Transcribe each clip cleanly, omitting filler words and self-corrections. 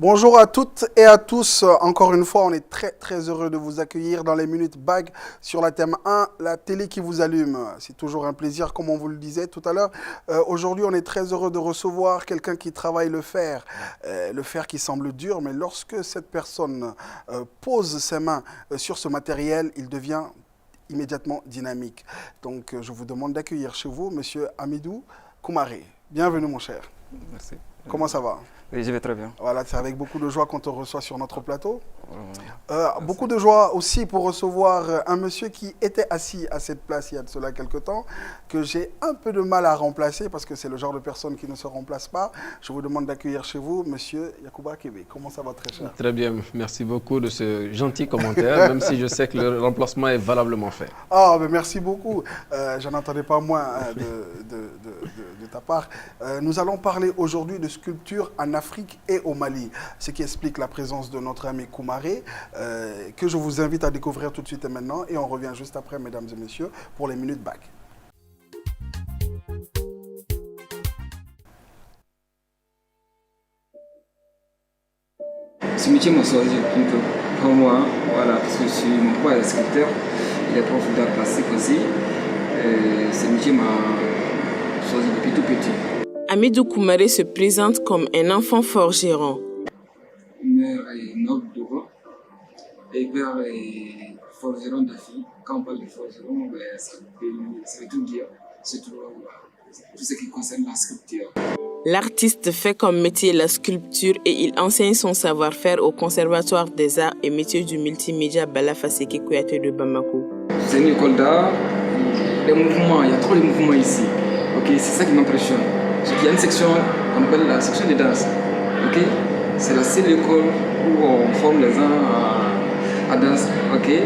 Bonjour à toutes et à tous. Encore une fois, on est très heureux de vous accueillir dans les Minutes Bag sur la thème 1, la télé qui vous allume. C'est toujours un plaisir, comme on vous le disait tout à l'heure. Aujourd'hui, on est très heureux de recevoir quelqu'un qui travaille le fer qui semble dur, mais lorsque cette personne pose ses mains sur ce matériel, il devient immédiatement dynamique. Donc, je vous demande d'accueillir chez vous Monsieur Hamidou Koumaré. Bienvenue, mon cher. Merci. Comment ça va? Oui, je vais très bien. Voilà, c'est avec beaucoup de joie qu'on te reçoit sur notre plateau. Merci. Beaucoup de joie aussi pour recevoir un monsieur qui était assis à cette place il y a de cela quelque temps, que j'ai un peu de mal à remplacer parce que c'est le genre de personne qui ne se remplace pas. Je vous demande d'accueillir chez vous monsieur Yacouba Kébé. Comment ça va, très cher? Très bien, merci beaucoup de ce gentil commentaire, même si je sais que le remplacement est valablement fait. Ah, ben merci beaucoup. Je n'en attendais pas moins de ta part. Nous allons parler aujourd'hui de sculpture en Afrique et au Mali, ce qui explique la présence de notre ami Koumaré, que je vous invite à découvrir tout de suite et maintenant. Et on revient juste après, mesdames et messieurs, pour les Minutes Bag. Ce métier m'a choisi plutôt pour moi, voilà, parce que mon père est sculpteur, il est prof d'art plastique aussi. Et ce métier m'a choisi depuis tout petit. Hamidou Koumaré se présente comme un enfant forgeron. Mère est noble de voix et père est forgeron d'Afrique. Quand on parle de forgeron, ben, ça veut tout dire. C'est tout ce qui concerne la sculpture. L'artiste fait comme métier la sculpture et il enseigne son savoir-faire au Conservatoire des Arts et Métiers du Multimédia Balafa Seke Kouyaté de Bamako. C'est une école d'art, les mouvements, il y a trop de mouvements ici. Okay, c'est ça qui m'impressionne. Il y a une section qu'on appelle la section de danse. Okay? C'est la seule école où on forme les gens à danser. Okay?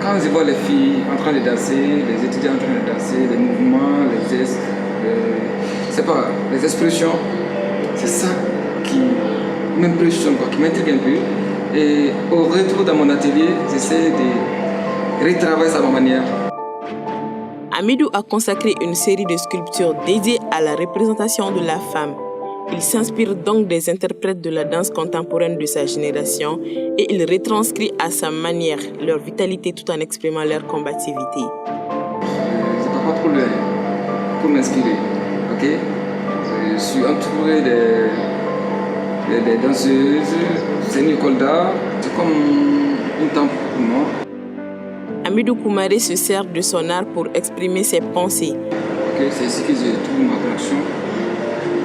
Quand je vois les filles en train de danser, les étudiants en train de danser, les mouvements, les gestes, les expressions, c'est ça qui m'impressionne, qui m'intrigue un peu. Et au retour dans mon atelier, j'essaie de retravailler ça à ma manière. Hamidou a consacré une série de sculptures dédiées à la représentation de la femme. Il s'inspire donc des interprètes de la danse contemporaine de sa génération et il retranscrit à sa manière leur vitalité tout en exprimant leur combativité. Je ne pas trop loin pour m'inspirer. Okay? Je suis entouré des danseuses, c'est une école d'art, c'est comme une temple pour moi. Hamidou Koumaré se sert de son art pour exprimer ses pensées. Okay, c'est ici que je trouve ma connexion,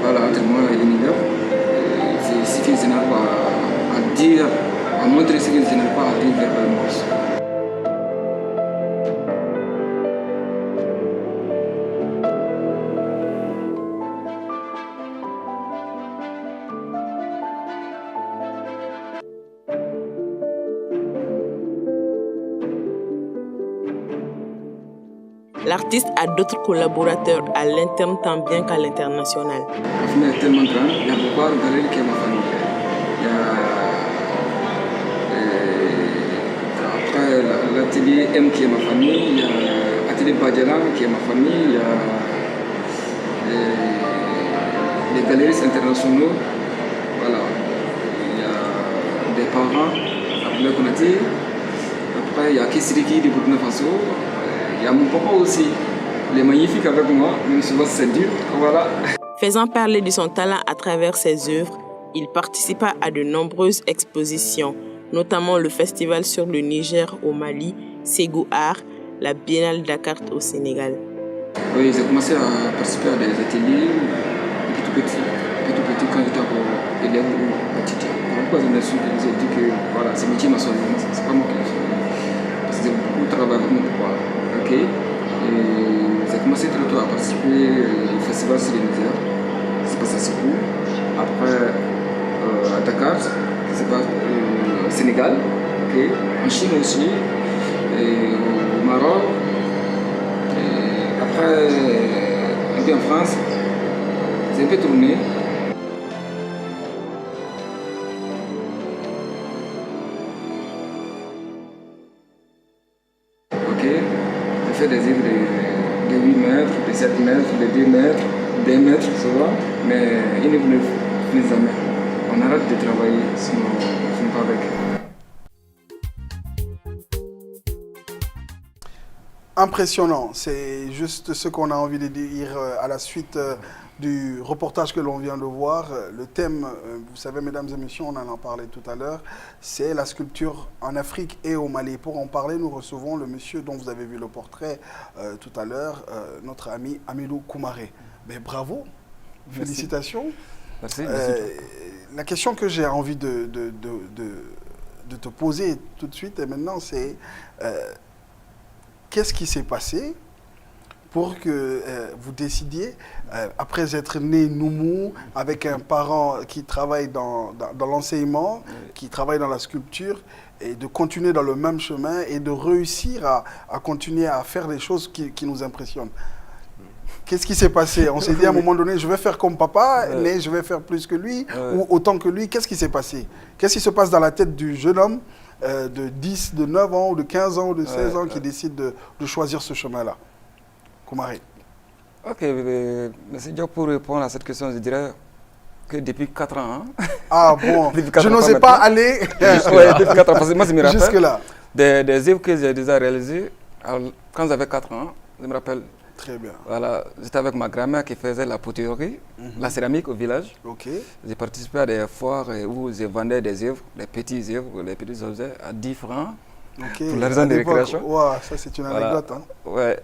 voilà, entre moi et l'univers. C'est ici que je n'arrive pas à dire, à montrer ce que je n'arrive pas à dire verbalement. L'artiste a d'autres collaborateurs à l'interne tant bien qu'à l'international. La famille est tellement grande, il y a beaucoup de galeries qui est ma famille. Il y a après l'atelier M qui est ma famille, il y a l'atelier Badjala qui est ma famille, il y a les galeries internationaux, voilà. Il y a des parents à Boula Konaté, après il y a Kisiriki de Burkina Faso. Il y a mon papa aussi, il est magnifique avec moi, même souvent c'est dur, voilà. Faisant parler de son talent à travers ses œuvres, il participa à de nombreuses expositions, notamment le festival sur le Niger au Mali, Ségou Art, la Biennale Dakar au Sénégal. Oui, j'ai commencé à participer à des ateliers depuis tout petit quand j'étais encore élève ou étudiant. Pourquoi j'ai dit que voilà, ce métier m'a sauvé, c'est pas moi qui l'ai sauvé. Parce que j'ai beaucoup travaillé avec mon papa. Okay. J'ai commencé très tôt à participer au festival sur le Niger, c'est passé à Ségou. Après à Dakar, c'est pas au Sénégal, okay. En Chine aussi, et au Maroc. Et après, un peu en France, j'ai un peu tourné. J'ai fait des œuvres de 8 mètres, de 7 mètres, de 2 mètres, 2 mètres souvent, mais ils ne voulaient jamais. on arrête de travailler, sinon on ne finit pas avec. Impressionnant, c'est juste ce qu'on a envie de dire à la suite du reportage que l'on vient de voir. Le thème, vous savez mesdames et messieurs, on en a parlé tout à l'heure, c'est la sculpture en Afrique et au Mali. Pour en parler, nous recevons le monsieur dont vous avez vu le portrait tout à l'heure, notre ami Hamidou Koumaré. Mais bravo, félicitations. Merci. La question que j'ai envie de te poser tout de suite et maintenant, c'est qu'est-ce qui s'est passé pour que vous décidiez, après être né Noumou, avec un parent qui travaille dans l'enseignement, qui travaille dans la sculpture, et de continuer dans le même chemin et de réussir à continuer à faire des choses qui nous impressionnent? Qu'est-ce qui s'est passé? On s'est dit à un moment donné, je vais faire comme papa, mais je vais faire plus que lui, ou autant que lui. Qu'est-ce qui s'est passé? Qu'est-ce qui se passe dans la tête du jeune homme de 10, de 9 ans, ou de 15 ans, ou de 16 ans qui décide de choisir ce chemin-là? Koumaré. Ok, merci Diop, pour répondre à cette question, je dirais que depuis 4 ans. Hein, Ah bon, je n'osais pas aller depuis 4 ans, parce que moi je me rappelle jusque-là. des œuvres que j'ai déjà réalisées quand j'avais 4 ans, je me rappelle. Très bien. Voilà, j'étais avec ma grand-mère qui faisait la poterie, la céramique au village. Ok. J'ai participé à des foires où je vendais des œuvres, des petits objets à 10 francs. Ok. Pour l'argent de récréation. Wow, ça c'est une anecdote. Hein. Ouais.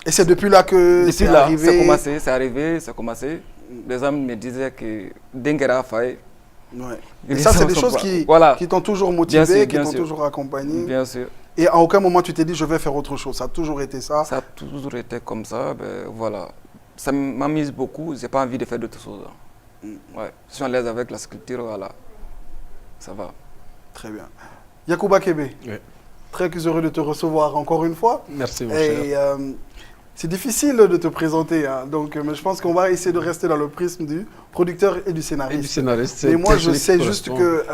Et c'est depuis là que c'est arrivé. C'est commencé. Les hommes me disaient que Dengera Faye. Ouais. Et ça, c'est des choses qui t'ont toujours motivé, qui t'ont toujours accompagné. Bien sûr. Et à aucun moment tu t'es dit je vais faire autre chose. Ça a toujours été ça. Ça a toujours été comme ça. Ben, voilà. Ça m'amuse beaucoup. J'ai pas envie de faire d'autres choses. Ouais. Je suis à l'aise avec la sculpture. Voilà. Ça va. Très bien. Yacouba Kébé. Oui. Très heureux de te recevoir encore une fois. Merci, mon cher. C'est difficile de te présenter, hein. Donc, mais je pense qu'on va essayer de rester dans le prisme du producteur et du scénariste. Et du scénariste. Et moi, je sais juste que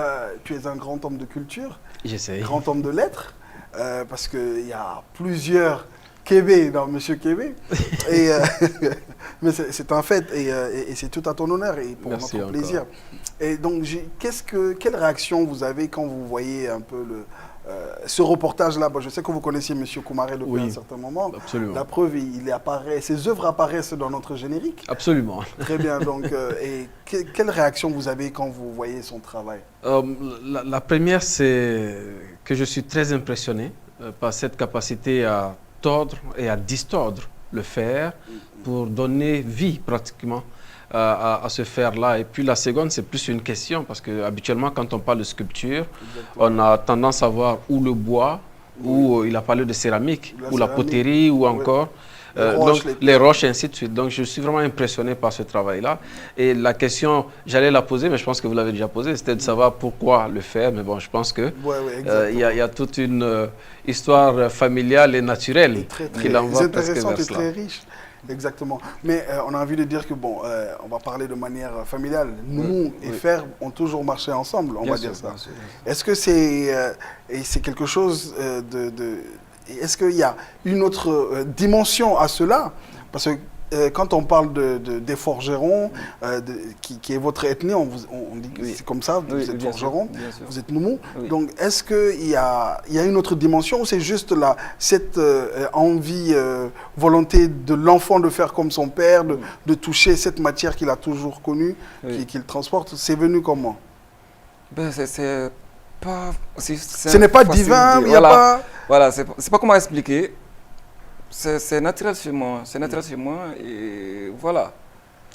tu es un grand homme de culture, J'essaie. grand homme de lettres, parce qu'il y a plusieurs Kébé dans Monsieur Kébé. Mais c'est un fait, et c'est tout à ton honneur et pour Merci notre encore. plaisir. Et donc, quelle réaction vous avez quand vous voyez un peu ce reportage-là? Bon, je sais que vous connaissiez M. Koumaré depuis un certain moment. Absolument. La preuve, ses œuvres apparaissent dans notre générique. Absolument. Très bien. Donc, et quelle réaction vous avez quand vous voyez son travail? La première, c'est que je suis très impressionné par cette capacité à tordre et à distordre le fer pour donner vie pratiquement à ce fer-là. Et puis la seconde, c'est plus une question, parce que habituellement, quand on parle de sculpture, on a tendance à voir ou le bois, ou il a parlé de céramique, ou la poterie, ou encore les roches, et ainsi de suite. Donc je suis vraiment impressionné par ce travail-là. Et la question, j'allais la poser, mais je pense que vous l'avez déjà posée, c'était de savoir pourquoi le faire. Mais bon, je pense que il y a toute une histoire familiale et naturelle qui l'envoie presque vers cela. Très riche. Exactement. Mais on a envie de dire que, bon, on va parler de manière familiale. Nous et Fer ont toujours marché ensemble, on va dire ça. Est-ce que c'est quelque chose Est-ce qu'il y a une autre dimension à cela? Parce que quand on parle des forgerons, qui est votre ethnie, on dit que c'est comme ça, vous êtes forgeron, vous êtes Noumou. Donc, est-ce qu'il y a une autre dimension ou c'est juste cette envie, volonté de l'enfant de faire comme son père, de toucher cette matière qu'il a toujours connue, qu'il transporte? C'est venu comment? Ben, ce n'est pas divin, il n'y a pas... Voilà, c'est pas comment expliquer. C'est naturel chez moi, et voilà.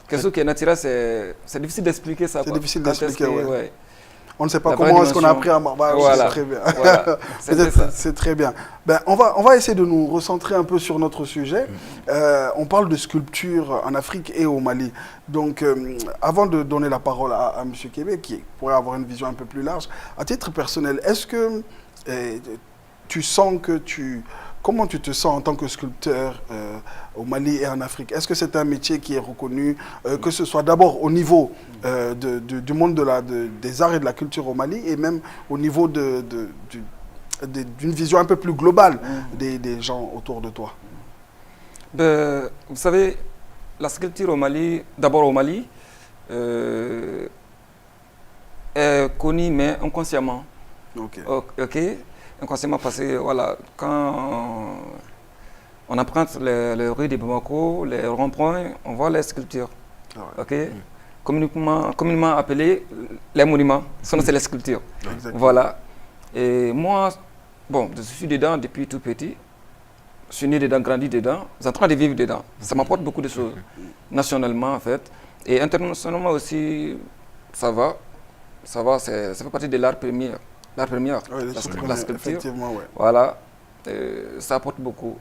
Quelque chose qui est naturel, c'est difficile d'expliquer ça. C'est difficile d'expliquer, ouais. On ne sait pas comment est-ce qu'on a appris à marcher. Voilà. C'est très bien. Voilà. C'est très bien. Ben, on va essayer de nous recentrer un peu sur notre sujet. On parle de sculpture en Afrique et au Mali. Donc, avant de donner la parole à M. Kébé, qui pourrait avoir une vision un peu plus large, à titre personnel, est-ce que tu sens que comment tu te sens en tant que sculpteur au Mali et en Afrique? Est-ce que c'est un métier qui est reconnu, que ce soit d'abord au niveau du monde des arts et de la culture au Mali et même au niveau d'une vision un peu plus globale des gens autour de toi? Vous savez, la sculpture au Mali, d'abord au Mali, est connu, mais inconsciemment. Ok. Ok, inconsciemment parce que voilà, quand on emprunte les rues de Bamako, les ronds-points, on voit les sculptures. Ah ouais. Ok, communément appelées les monuments, sinon c'est les sculptures. Exactement. Voilà. Et moi, bon, je suis dedans depuis tout petit. Je suis né dedans, grandi dedans. Je suis en train de vivre dedans. Ça m'apporte beaucoup de choses, nationalement en fait. Et internationalement aussi, ça va. Ça va, ça fait partie de l'art premier. L'art premier, Ouais, la sculpture. effectivement, ouais. Voilà. Ça apporte beaucoup.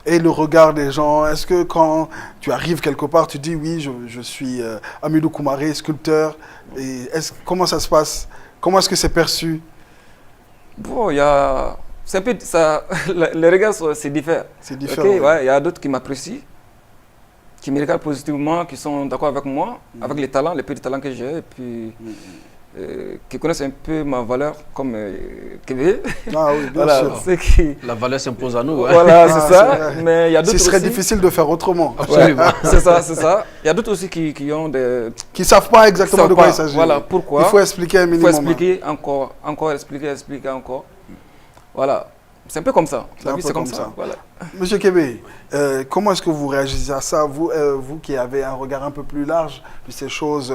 Et le regard des gens, est-ce que quand tu arrives quelque part, tu dis oui, je suis Hamidou Koumaré, sculpteur, et comment ça se passe? Comment est-ce que c'est perçu? Bon, il y a... C'est un peu ça... Les regards, c'est différent. C'est différent. Ok, ouais, il y a d'autres qui m'apprécient, qui me regardent positivement, qui sont d'accord avec moi, avec les talents, les petits talents que j'ai, et puis qui connaissent un peu ma valeur comme Kébé. Ah oui, bien Voilà, sûr. c'est qui... La valeur s'impose à nous. Hein. Voilà, Ah, c'est c'est ça. vrai. Mais il y a d'autres Ce serait aussi... difficile de faire autrement. Absolument. Ouais, c'est ça, c'est ça. Il y a d'autres aussi qui ont des... Qui ne savent pas exactement savent de quoi pas. il s'agit. Voilà, pourquoi. Il faut expliquer un Il minimum. faut expliquer encore expliquer encore. Voilà. C'est un peu comme ça. C'est La un vie, peu c'est comme comme ça. ça. Voilà. Monsieur Kébé, comment est-ce que vous réagissez à ça, vous qui avez un regard un peu plus large de ces choses,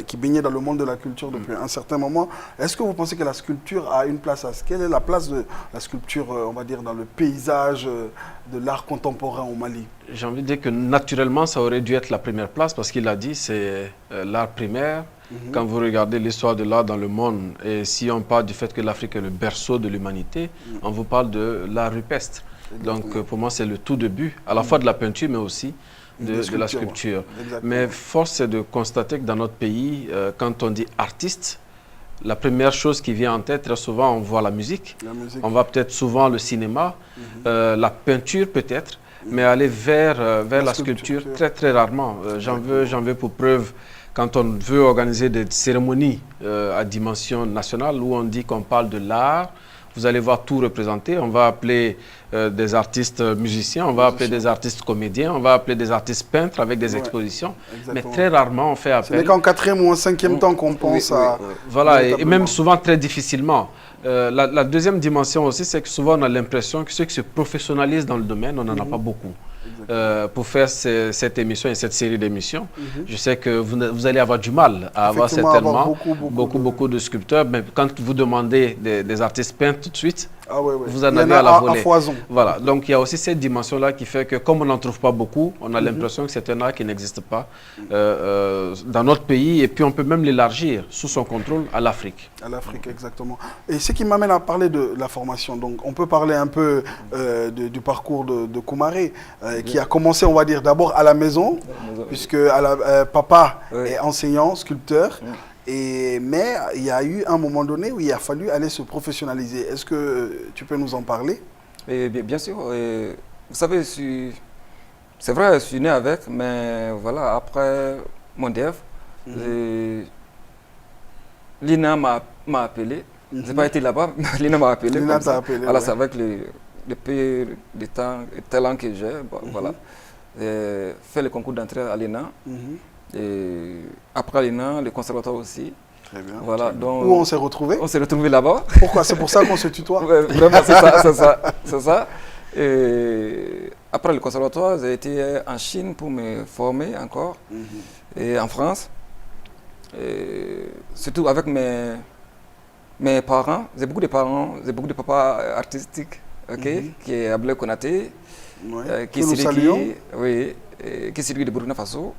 qui baignez dans le monde de la culture depuis un certain moment, est-ce que vous pensez que la sculpture a une place quelle est la place de la sculpture, on va dire, dans le paysage de l'art contemporain au Mali? J'ai envie de dire que naturellement, ça aurait dû être la première place parce qu'il a dit c'est l'art primaire. Quand vous regardez l'histoire de l'art dans le monde, et si on parle du fait que l'Afrique est le berceau de l'humanité, on vous parle de l'art rupestre. Donc pour moi, c'est le tout début, à la fois de la peinture, mais aussi de la sculpture. Mais force est de constater que dans notre pays, quand on dit artiste, la première chose qui vient en tête, très souvent, on voit la musique. On voit peut-être souvent le cinéma, la peinture peut-être, mais aller vers la sculpture, très très rarement. J'en veux pour preuve quand on veut organiser des cérémonies à dimension nationale où on dit qu'on parle de l'art. Vous allez voir tout représenté. On va appeler des artistes musiciens, on va appeler des artistes comédiens, on va appeler des artistes peintres avec des expositions. Mais très rarement on fait appel. Ce n'est qu'en 4e ou en 5e temps qu'on pense à... Voilà, et même souvent très difficilement. La deuxième dimension aussi, c'est que souvent on a l'impression que ceux qui se professionnalisent dans le domaine, on n'en a pas beaucoup. Pour faire cette émission et cette série d'émissions, je sais que vous allez avoir du mal à avoir certainement beaucoup de sculpteurs, mais quand vous demandez des artistes peintres tout de suite, vous en avez à la volée. Voilà, donc il y a aussi cette dimension-là qui fait que comme on n'en trouve pas beaucoup, on a l'impression que c'est un art qui n'existe pas dans notre pays, et puis on peut même l'élargir sous son contrôle à l'Afrique. À l'Afrique, exactement. Et ce qui m'amène à parler de la formation, donc on peut parler un peu du parcours de Koumaré, qui a commencé, on va dire, d'abord à la maison, puisque papa est enseignant, sculpteur. Mais il y a eu un moment donné où il a fallu aller se professionnaliser. Est-ce que tu peux nous en parler? Bien sûr. Vous savez, c'est vrai, je suis né avec, mais voilà, après mon DEF, Lina m'a appelé. Je n'ai pas été là-bas, mais Lina m'a appelé. Lina t'a appelé. Voilà, c'est avec le peu de talent que j'ai. Voilà. J'ai fait le concours d'entrée à l'ENA. Et après l'ENA, le conservatoire aussi. Très bien. Voilà, donc, où on s'est retrouvés? On s'est retrouvés là-bas. Pourquoi? C'est pour ça qu'on se tutoie? Vraiment, c'est ça. Et après le conservatoire, j'ai été en Chine pour me former encore. Et en France. Et surtout avec mes parents. J'ai beaucoup de parents, j'ai beaucoup de papas artistiques, qui est Ablé Konaté, qui est celui de Burkina Faso.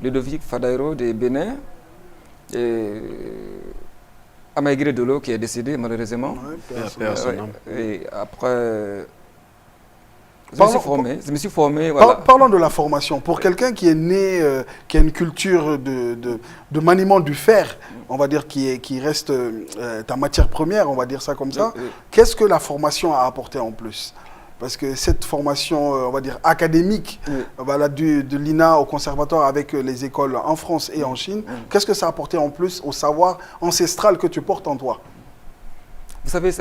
Ludovic Fadairo de Bénin, et Amaïgré Dolo qui est décédé malheureusement. Et après, je me suis formé. Voilà. Parlons de la formation. Pour quelqu'un qui est né, qui a une culture de maniement du fer, on va dire, qui reste ta matière première, on va dire ça comme ça, qu'est-ce que la formation a apporté en plus? Parce que cette formation, on va dire, académique, de l'INA au conservatoire avec les écoles en France et en Chine, qu'est-ce que ça a apporté en plus au savoir ancestral que tu portes en toi? Vous savez,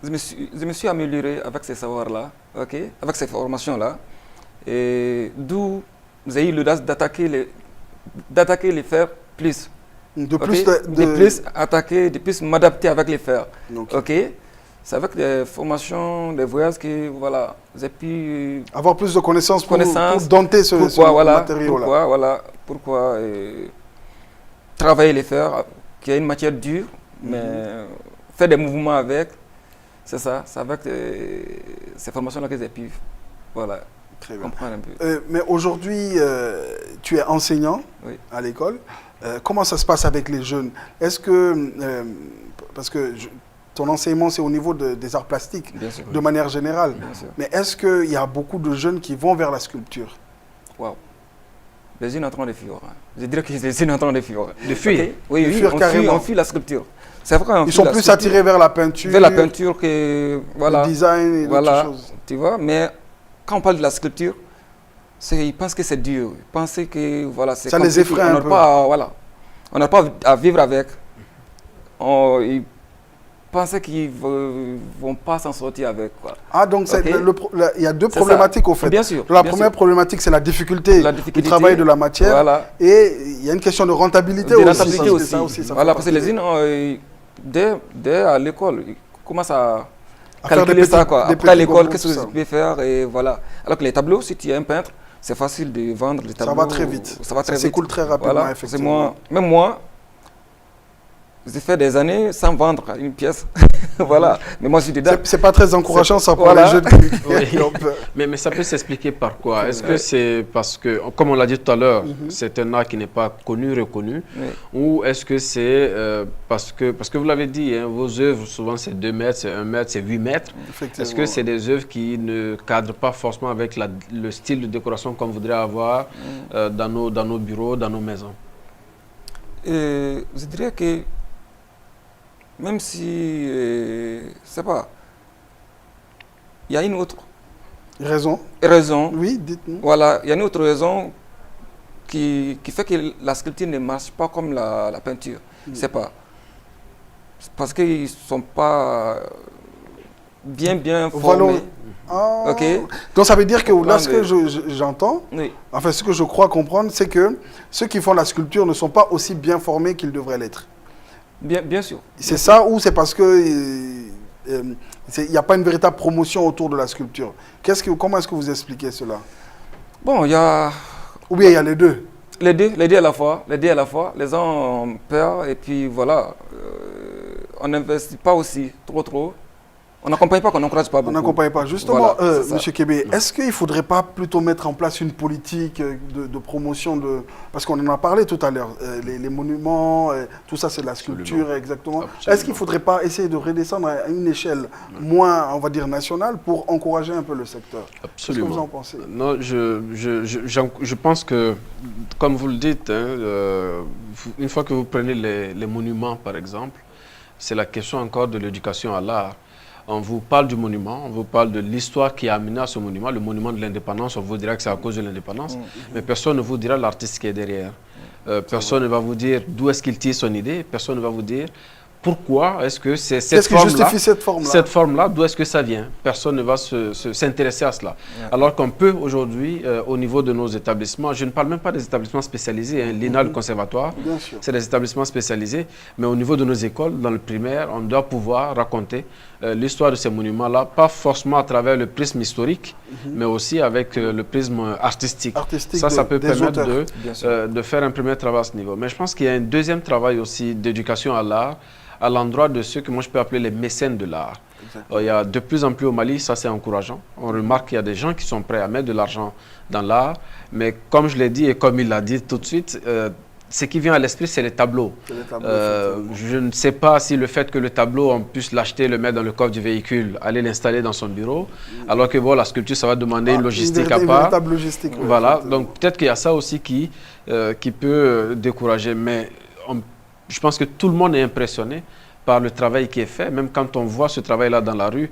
je me suis amélioré avec ces savoirs-là, avec ces formations-là, et d'où j'ai eu l'audace d'attaquer les fers plus. De ok? plus De plus attaquer, de plus m'adapter avec les fers. Ok? C'est avec des formations, des voyages que voilà, j'ai pu avoir plus de connaissances pour dompter ce matériau-là. Pourquoi travailler les fers, qui est une matière dure, mais faire des mouvements avec, c'est ça, c'est avec ces formations-là que j'ai pu comprendre un peu. Mais aujourd'hui, tu es enseignant à l'école. Comment ça se passe avec les jeunes? Est-ce que, parce que ton enseignement, c'est au niveau des arts plastiques, de manière générale. Mais est-ce qu'il y a beaucoup de jeunes qui vont vers la sculpture? Waouh. Les unes en train de fuir. Je dirais que les unes en train de fuir. De fuir? Okay. Oui, on fuit la sculpture. Ils sont plus attirés vers la peinture. Vers la peinture que le design et d'autres choses. Tu vois, mais quand on parle de la sculpture, ils pensent que c'est dur. Ils pensent que c'est ça les effraie un peu. On n'a pas à vivre avec. Ils pensent qu'ils ne vont pas s'en sortir avec. Quoi. Ah, donc il y a deux problématiques au fait. Bien sûr. La première problématique, c'est la difficulté du travail de la matière. Voilà. Et il y a une question de rentabilité aussi. Voilà, parce que les unes, dès à l'école, ils commencent à calculer ça. Après l'école, qu'est-ce que tu peux faire et voilà. Alors que les tableaux, si tu es un peintre, c'est facile de vendre les tableaux. Ça va très vite. Ça s'écoule très rapidement, effectivement. Même moi, j'ai fait des années sans vendre une pièce. Voilà. Mais moi, je suis dedans. C'est pas très encourageant, ça, pour les jeunes. Mais ça peut s'expliquer par quoi? Est-ce que c'est parce que, comme on l'a dit tout à l'heure, c'est un art qui n'est pas connu, reconnu? Ou est-ce que c'est parce que vous l'avez dit, hein, vos œuvres, souvent c'est 2 mètres, c'est 1 mètre, c'est 8 mètres. Est-ce que c'est des œuvres qui ne cadrent pas forcément avec le style de décoration qu'on voudrait avoir dans nos bureaux, dans nos maisons? Je dirais que même si, c'est pas, il y a une autre raison. Oui, dites-nous. Voilà, il y a une autre raison qui fait que la sculpture ne marche pas comme la peinture. C'est pas parce qu'ils ne sont pas bien formés. Ah. Donc ça veut dire que là, ce que j'entends, enfin ce que je crois comprendre, c'est que ceux qui font la sculpture ne sont pas aussi bien formés qu'ils devraient l'être. Bien sûr. C'est ça ou c'est parce que il n'y a pas une véritable promotion autour de la sculpture? Comment est-ce que vous expliquez cela? Bon, il y a... Ou bien il y a les deux? Les deux à la fois. Les gens ont peur et puis voilà. On n'investit pas aussi trop. On n'accompagne pas, on n'encourage pas beaucoup. On n'accompagne pas. Justement, voilà, M. Kébé, est-ce qu'il ne faudrait pas plutôt mettre en place une politique de promotion de... Parce qu'on en a parlé tout à l'heure, les monuments, tout ça c'est de la sculpture, exactement. Est-ce qu'il ne faudrait pas essayer de redescendre à une échelle moins, on va dire, nationale pour encourager un peu le secteur? Absolument. Qu'est-ce que vous en pensez? Non, je pense que, comme vous le dites, hein, une fois que vous prenez les monuments, par exemple, c'est la question encore de l'éducation à l'art. On vous parle du monument, on vous parle de l'histoire qui a amené à ce monument, le monument de l'indépendance, on vous dira que c'est à cause de l'indépendance, mais personne ne vous dira l'artiste qui est derrière. Personne ne va vous dire d'où est-ce qu'il tire son idée, personne ne va vous dire pourquoi est-ce que c'est cette forme-là. Cette forme-là, d'où est-ce que ça vient? Personne ne va s'intéresser à cela. Alors qu'on peut aujourd'hui, au niveau de nos établissements, je ne parle même pas des établissements spécialisés, hein, l'INA, le conservatoire, c'est des établissements spécialisés, mais au niveau de nos écoles, dans le primaire, on doit pouvoir raconter l'histoire de ces monuments-là, pas forcément à travers le prisme historique, mais aussi avec le prisme artistique. Ça peut permettre de faire un premier travail à ce niveau. Mais je pense qu'il y a un deuxième travail aussi d'éducation à l'art, à l'endroit de ceux que moi je peux appeler les mécènes de l'art. Il y a de plus en plus au Mali, ça c'est encourageant. On remarque qu'il y a des gens qui sont prêts à mettre de l'argent dans l'art, mais comme je l'ai dit et comme il l'a dit tout de suite, ce qui vient à l'esprit, c'est les tableaux. Je ne sais pas si le fait que le tableau, on puisse l'acheter, le mettre dans le coffre du véhicule, aller l'installer dans son bureau, alors que bon, la sculpture, ça va demander une logistique à part. Voilà, donc peut-être qu'il y a ça aussi qui peut décourager, mais je pense que tout le monde est impressionné par le travail qui est fait, même quand on voit ce travail-là dans la rue.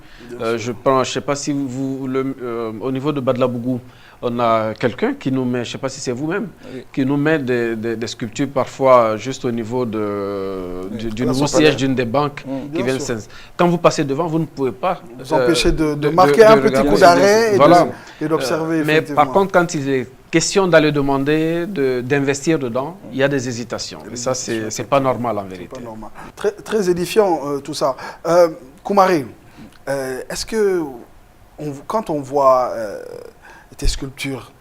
Je ne sais pas si au niveau de Badlabougou, on a quelqu'un qui nous met, je ne sais pas si c'est vous-même, qui nous met des sculptures parfois juste au niveau du nouveau siège d'une des banques qui vient de... Quand vous passez devant, vous ne pouvez pas vous empêcher de marquer un petit coup d'arrêt et d'observer. Mais par contre, quand il est question d'aller demander, d'investir dedans, il y a des hésitations. Et ça, c'est pas normal en vérité. Pas normal. Très, très édifiant tout ça. Koumaré, est-ce que quand on voit tes sculptures,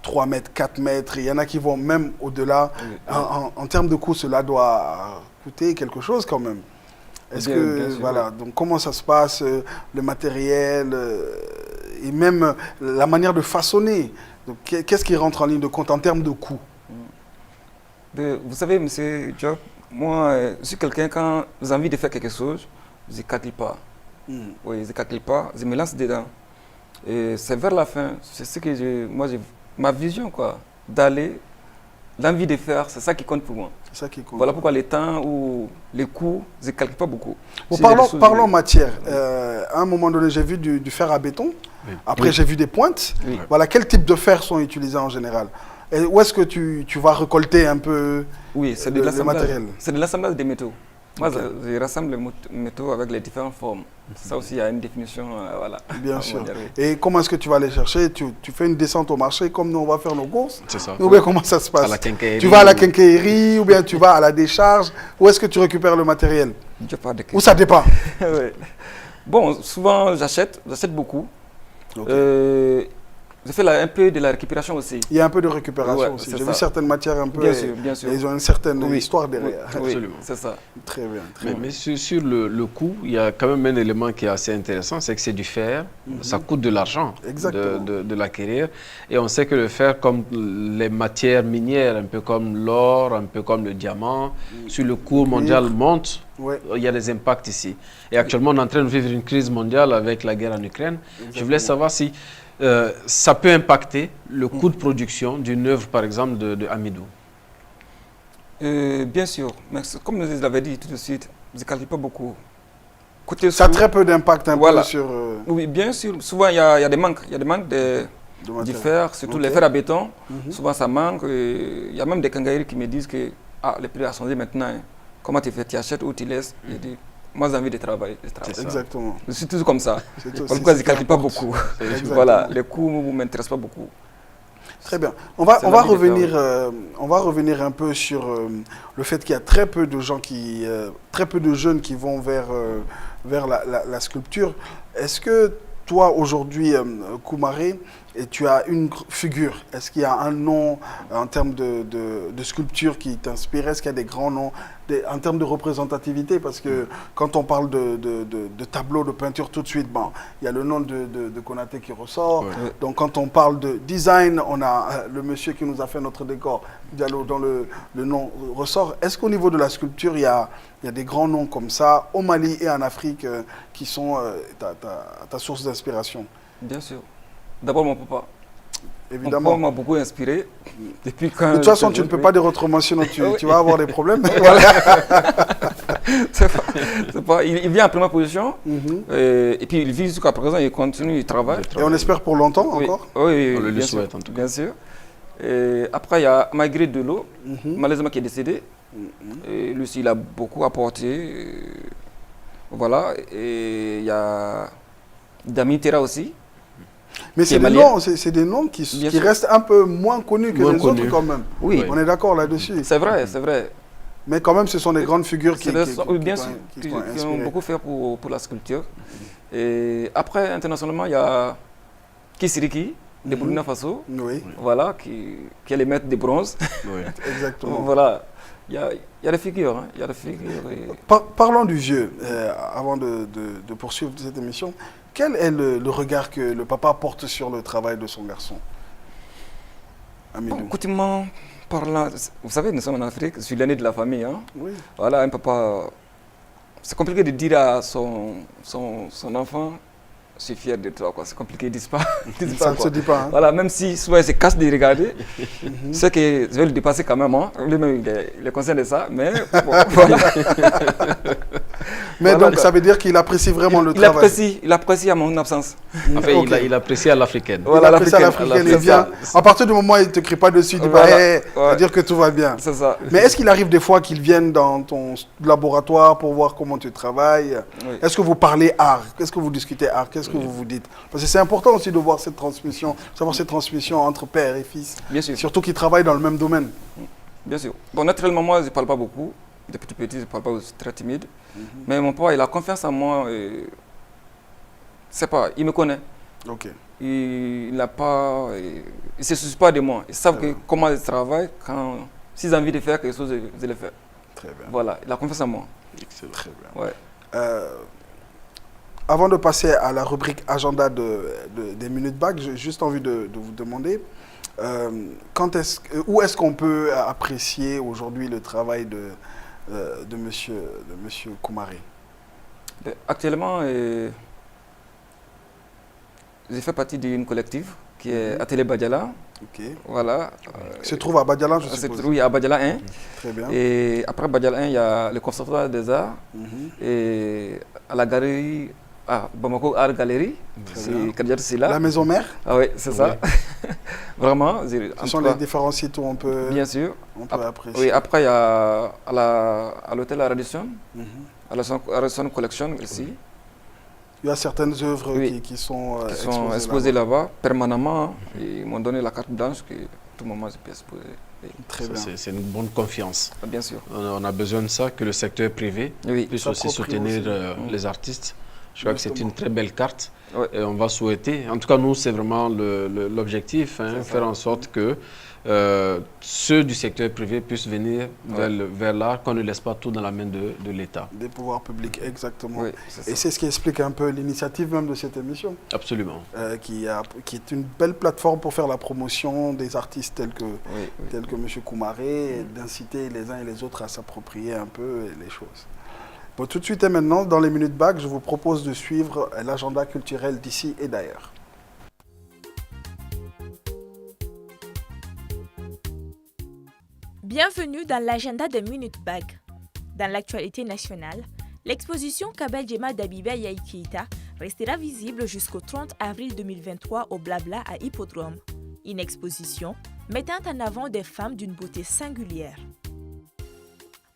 3 mètres, 4 mètres, il y en a qui vont même au-delà, en termes de coût, cela doit coûter quelque chose quand même. Est-ce que, voilà, donc comment ça se passe, le matériel et même la manière de façonner? Qu'est-ce qui rentre en ligne de compte en termes de coût? Vous savez, M. Diop, moi, je suis quelqu'un, quand j'ai envie de faire quelque chose, je ne calcule pas. Oui, je ne calcule pas, je me lance dedans. Et c'est vers la fin, c'est ce que ma vision, quoi, d'aller, l'envie de faire, c'est ça qui compte pour moi. C'est ça qui compte. Voilà pourquoi les temps ou les coûts, je ne calcule pas beaucoup. Bon, parlons matière. À un moment donné, j'ai vu du fer à béton. Oui. Après, j'ai vu des pointes. Oui. Voilà, quel type de fer sont utilisés en général? Et où est-ce que tu vas récolter un peu le matériel? C'est de l'assemblage des métaux. Moi, je rassemble les métaux avec les différentes formes. Ça aussi, il y a une définition. Voilà. Bien sûr. Et comment est-ce que tu vas aller chercher? Tu fais une descente au marché comme nous, on va faire nos courses? C'est ça. Ou bien comment ça se passe? À la quincaillerie. Tu vas à la quincaillerie ou bien tu vas à la décharge? Où est-ce que tu récupères le matériel? Ou ça dépend? Oui. Bon, souvent, j'achète beaucoup. Okay. Je fais un peu de la récupération aussi. Il y a un peu de récupération aussi. J'ai vu certaines matières un peu. Bien sûr, bien sûr. Ils ont une certaine histoire derrière. Oui, absolument. C'est ça. Très bien. Mais sur le coût, il y a quand même un élément qui est assez intéressant, c'est que c'est du fer. Ça coûte de l'argent de l'acquérir. Et on sait que le fer, comme les matières minières, un peu comme l'or, un peu comme le diamant, sur le cours mondial monte. Il y a des impacts ici. Et actuellement, on est en train de vivre une crise mondiale avec la guerre en Ukraine. Je voulais savoir si ça peut impacter le coût de production d'une œuvre, par exemple, de Hamidou. Bien sûr. Mais comme je l'avais dit tout de suite, je ne calcule pas beaucoup. Ça a très peu d'impact peu sur... Oui, bien sûr. Souvent, il y a des manques. Il y a des manques du fer, surtout les fers à béton. Souvent, ça manque. Il y a même des quincailleries qui me disent que les prix ont changé maintenant. Hein. Comment tu fais? Tu achètes ou tu laisses? Je dis, moi, j'ai envie de travailler. Exactement. Je suis toujours comme ça. Pourquoi je ne calcule pas beaucoup? Voilà, les coûts ne m'intéressent pas beaucoup. Très bien. On va revenir un peu sur le fait qu'il y a très peu de gens très peu de jeunes qui vont vers la sculpture. Est-ce que toi, aujourd'hui, Koumaré, et tu as une figure, est-ce qu'il y a un nom en termes de sculpture qui t'inspire? Est-ce qu'il y a des grands noms en termes de représentativité? Parce que quand on parle de tableau, de peinture, tout de suite, il y a le nom de Konaté qui ressort. Ouais. Donc quand on parle de design, on a le monsieur qui nous a fait notre décor, Diallo, dont le nom ressort. Est-ce qu'au niveau de la sculpture, il y a des grands noms comme ça, au Mali et en Afrique, qui sont ta source d'inspiration? Bien sûr. D'abord, mon papa. Évidemment. Mon papa m'a beaucoup inspiré. Depuis quand de toute façon, tu ne peux pas dire autrement, sinon tu vas avoir des problèmes. Il vient en première position. Et puis, il vit jusqu'à présent, il continue, il travaille. Et on espère pour longtemps encore? Oui, on le souhaite en tout cas. Bien sûr. Et après, il y a Marguerite Delot, malheureusement qui est décédé. Et lui aussi, il a beaucoup apporté. Voilà. Et il y a Dami Tera aussi. Mais c'est des noms qui restent un peu moins connus que les autres quand même. Oui. On est d'accord là-dessus. C'est vrai, c'est vrai. Mais quand même, ce sont des grandes figures qui ont beaucoup fait pour la sculpture. Et après, internationalement, il y a Kisiriki, de Burkina Faso. Voilà, qui est le maître de bronze. Oui, exactement. Voilà. Il y a des figures. Hein. Il y a des figures Parlons du vieux, avant de poursuivre cette émission. Quel est le regard que le papa porte sur le travail de son garçon, Hamidou? Coutumément parlant, vous savez, nous sommes en Afrique, je suis l'aîné de la famille. Hein. Oui. Voilà, un papa... C'est compliqué de dire à son enfant, je suis fier de toi. C'est compliqué, ils ne disent pas. Ça ne se dit pas. Hein. Voilà, même si souvent il se casse de regarder, c'est que je vais le dépasser quand même. Hein. Lui-même, il est conscient de ça, mais bon, voilà. Mais Voilà, donc, ça veut dire qu'il apprécie vraiment le il travail. il apprécie à mon absence. Enfin, Ok. il apprécie à l'africaine. Il Voilà, apprécie à l'africaine, l'africaine, il c'est vient. ça. À partir du moment où il ne te crie pas dessus, il dit Voilà, pas, hey, ça ouais. veut dire que tout va bien. C'est ça. Mais est-ce qu'il arrive des fois qu'ils viennent dans ton laboratoire pour voir comment tu travailles? Oui. Est-ce que vous parlez art? Qu'est-ce que vous discutez art? Qu'est-ce que vous vous dites? Parce que c'est important aussi de voir cette transmission, savoir cette transmission entre père et fils. Bien sûr. Surtout qu'ils travaillent dans le même domaine. Bien sûr. Bon, naturellement, moi, je ne parle pas beaucoup. Depuis tout petit, je ne parle pas, je suis très timide. Mais mon papa, il a confiance en moi. C'est pas, il me connaît. Ok. Il n'a pas, il se soucie pas de moi. Ils savent que comment je travaille. S'ils ont envie de faire quelque chose, je le fais. Très bien. Voilà, il a confiance en moi. Excellent. Très bien. Ouais. Avant de passer à la rubrique agenda des minutes bac, j'ai juste envie de vous demander où est-ce qu'on peut apprécier aujourd'hui le travail de monsieur Koumaré? Actuellement, j'ai fait partie d'une collective qui est Atelier Badiala. Ok. Voilà. Se trouve à Badiala, je C'est suppose. oui, à Badiala 1. Très bien. Et après Badiala 1, il y a le Conservatoire des Arts. Mhm. Et à la galerie, Bamako Art Gallery, c'est Kadiat Silla. La maison mère, Ah oui, c'est ça. Vraiment. ce sont les différents sites où on peut, Bien sûr. apprécier. Oui, après, il y a à l'hôtel La Radisson, Mhm. à la Radisson Collection ici, Il y a certaines œuvres Oui. qui sont, qui sont exposées là-bas permanemment. Ils m'ont donné la carte blanche que tout moment je peux exposer. Et, Très bien. C'est une bonne confiance. bien sûr. On a besoin de ça, que le secteur privé Oui. puisse aussi S'approprie soutenir aussi. les artistes. Je crois que c'est Justement. une très belle carte. Ouais. Et on va souhaiter, en tout cas nous, c'est vraiment l'objectif, faire en sorte que ceux du secteur privé puissent venir vers l'art, qu'on ne laisse pas tout dans la main de l'État. Des pouvoirs publics, exactement. Oui, c'est ça. Et c'est ce qui explique un peu l'initiative même de cette émission, Absolument. qui est une belle plateforme pour faire la promotion des artistes tels que M. Koumaré, et d'inciter les uns et les autres à s'approprier un peu les choses. Bon, tout de suite et maintenant, dans les minutes bac, je vous propose de suivre l'agenda culturel d'ici et d'ailleurs. Bienvenue dans l'agenda de Minute Bag. Dans l'actualité nationale, l'exposition Kabel Djema d'Abiba Yaï Keïta restera visible jusqu'au 30 avril 2023 au Blabla à Hippodrome. Une exposition mettant en avant des femmes d'une beauté singulière.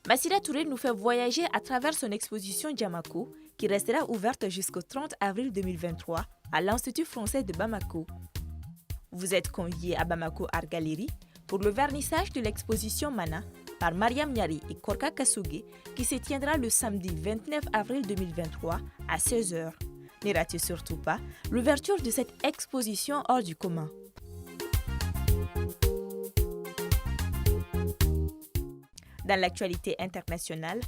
Massira Touré nous fait voyager à travers son exposition Djamako qui restera ouverte jusqu'au 30 avril 2023 à l'Institut français de Bamako. Vous êtes conviés à Bamako Art Gallery pour le vernissage de l'exposition Mana par Mariam Nyari et Korka Kasuge qui se tiendra le samedi 29 avril 2023 à 16h. Ne ratez surtout pas l'ouverture de cette exposition hors du commun. Dans l'actualité internationale,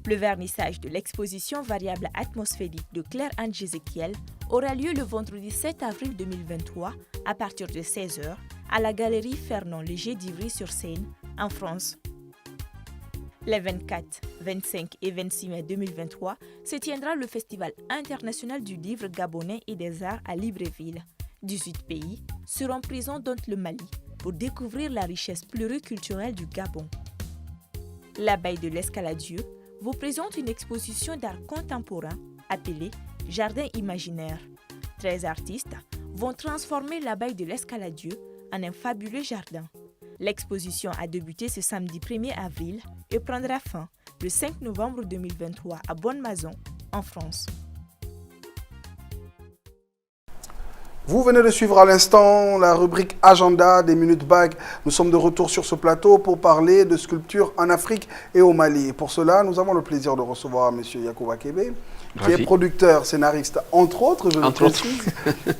le vernissage de l'exposition variable atmosphérique de Claire-Anne Jézéchiel aura lieu le vendredi 7 avril 2023 à partir de 16h à la galerie Fernand Léger d'Ivry-sur-Seine, en France. Les 24, 25 et 26 mai 2023 se tiendra le Festival international du livre gabonais et des arts à Libreville. 18 pays seront présents dont le Mali pour découvrir la richesse pluriculturelle du Gabon. L'abbaye de l'Escaladieu vous présente une exposition d'art contemporain appelée Jardin imaginaire. 13 artistes vont transformer l'abbaye de l'Escaladieu en un fabuleux jardin. L'exposition a débuté ce samedi 1er avril et prendra fin le 5 novembre 2023 à Bonne-Maison, en France. Vous venez de suivre à l'instant la rubrique Agenda des Minutes Bag. Nous sommes de retour sur ce plateau pour parler de sculpture en Afrique et au Mali. Et pour cela, nous avons le plaisir de recevoir M. Yacouba Kébé, qui est producteur, scénariste, entre autres, je le précise,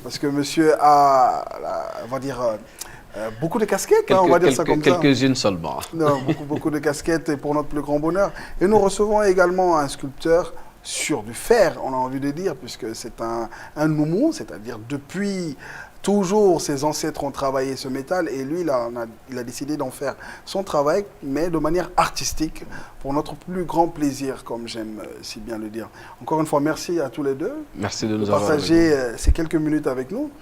parce que monsieur a, on va dire, beaucoup de casquettes, on va dire ça comme ça. Quelques-unes seulement. Non, beaucoup de casquettes et pour notre plus grand bonheur. Et nous recevons également un sculpteur sur du fer, on a envie de dire, puisque c'est un noumou, c'est-à-dire depuis toujours ses ancêtres ont travaillé ce métal et lui, il a décidé d'en faire son travail, mais de manière artistique, pour notre plus grand plaisir, comme j'aime si bien le dire. Encore une fois, merci à tous les deux. Merci de nous avoir partager ces quelques minutes avec nous.